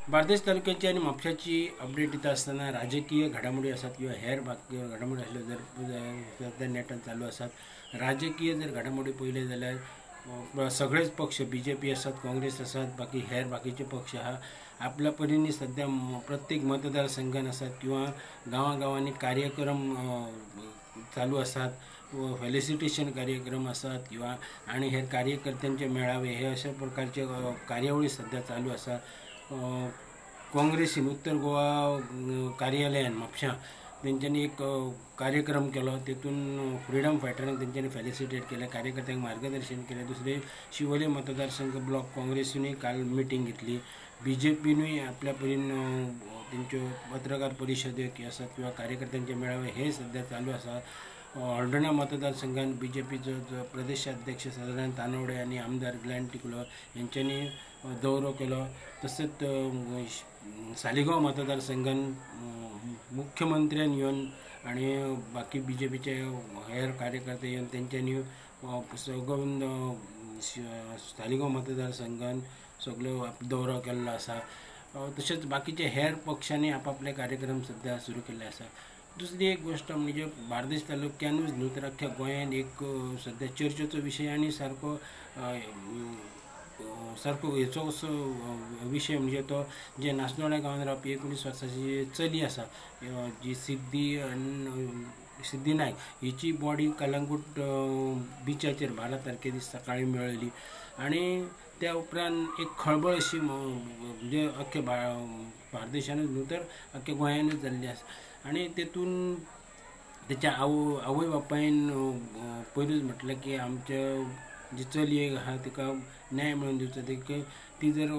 बार्देस तालुक्याची आणि म्हापशाची अपडेट येता असताना राजकीय घडामोडी असतात किंवा हेर बाकी घडामोडी असल्या जर नेटान चालू असतात। राजकीय जर घडामोडी पळयले जाल्यार सगळेच पक्ष BJP असतात, काँग्रेस असतात, बाकी हेर बाकीचे पक्ष हा आपल्या परीने सध्या प्रत्येक मतदारसंघात असतात किंवा गावागावांनी कार्यक्रम चालू असतात, फेलिसिटेशन कार्यक्रम असतात किंवा आणि हे कार्यकर्त्यांचे मेळावे हे अशा प्रकारचे कार्यावळी सध्या चालू असतात। काँग्रेसीन उत्तर गोवा कार्यालयान म्हापशा तेंच्यांनी एक कार्यक्रम केलो, तेतून फ्रीडम फायटरांक तेंच्यांनी फेलिसिटेट केले, कार्यकर्त्यांक मार्गदर्शन केले। दुसरे शिवोले मतदारसंघ ब्लॉक काँग्रेसीनूय काल मिटींग घेतली, BJPनूय आपल्या परीन तेंच्यो पत्रकार परिशदो आसात किंवा कार्यकर्त्यांचे मेळावे हे सध्या चालू आसा। हळदोणा मतदारसंघात BJPचो जो प्रदेशाध्यक्ष सदानंद तानवडे आणि आमदार ग्लॅन टिकलो यांच्यांनी दौरो केलो। तसंच सालिगांव मतदारसंघात मुख्यमंत्र्यान येवन आणि बाकी BJPचे हेर कार्यकर्ते येवन तेंच्यांनी सगळो सालिगांव मतदारसंघात सगळो दौरो केल्लो आसा। तशेंच बाकीचे हेर पक्षांनी आपापले कार्यक्रम सध्या सुरू केल्ले आसा। दुसरी एक गोष्ट म्हणजे बार्देस तालुक्यानूच न्हू तर अख्ख्या गोंयान एक सध्या चर्चेचो विशय आणि सारको हेचो असो विशय म्हणजे तो जे नासनोड्या गांवांत रावपी 19 वर्साची चली आसा जी सिद्धी नायक हिची बॉडी कलंगूट बिचाचेर 12 तारखे दीस सकाळी मेळ्ळी आणि त्या उपरांत एक खळबळ अशी म्हणजे अख्ख्या बार्देशानूच न्हू तर अख्ख्या गोंयानूच जाल्ली आसा। आणि तेतून त्याच्या आवय बापायन पयलींच म्हटलें की आमच्या जी चली आहा तिका न्याय मेळून दिवचो, ती जर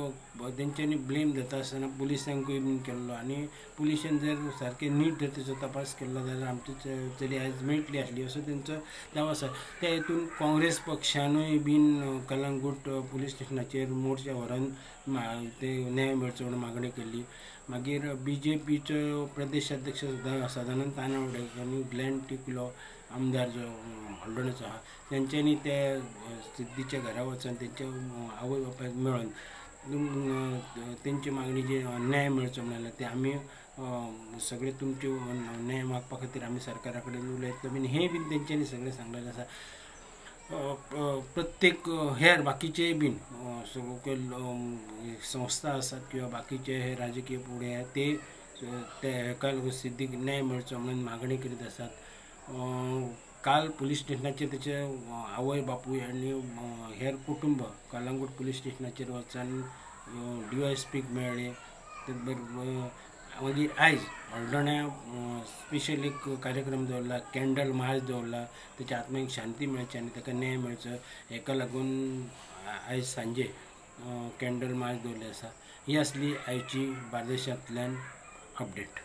तेंच्यांनी ब्लेम जाता आसतना पुलिसांकूय बीन केल्लो आणि पुलिशेन जर सारके नीट जर तेचो तपास केल्लो जाल्यार आमची चली आयज मेळटली आसली असो तेंचो दावो आसा। त्या हेतून काँग्रेस पक्षानूय बीन कलंगूट पुलीस स्टेशनाचेर मोर्चा व्हरून ते न्याय मेळचो म्हणून मागणी केल्ली। मागीर BJPचो प्रदेशाध्यक्ष सदानंद तानवडे आनी ग्लॅन टिकलो आमदार जो हळदोणेचो आहा तेंच्यांनी त्या सिद्धीच्या घरा वचून तेंच्या आवय बापायक मेळोन तेंची मागणी जी न्याय मेळचो म्हणलें ते आमी सगळे तुमचे न्याय मागपा खातीर आमी सरकारा कडेन उलयतलो बीन हें बीन तेंच्यांनी सगळें सांगलेलें आसा। प्रत्येक हेर बाकीचे बीन संस्था आसात किंवा बाकीचे हे राजकीय फुडे ते हेका सिद्धीक न्याय मेळचो म्हणून मागणी करीत आसात। काल पुलीस स्टेशनाचेर तेचे आवय बापूय आनी हेर कुटुंब कलंगूट पुलीस स्टेशनाचेर वचून DYSPक मेळ्ळे। मागीर आयज हळदोण्या स्पेशल एक कार्यक्रम दवरला, कॅन्डल मार्च दवरला, तेच्या आत्म्याक शांती मेळची आनी ताका न्याय मेळचो हेका लागून आयज सांजे कॅन्डल मार्च दवरली आसा। ही आसली आयची बार्देशांतल्यान अपडेट।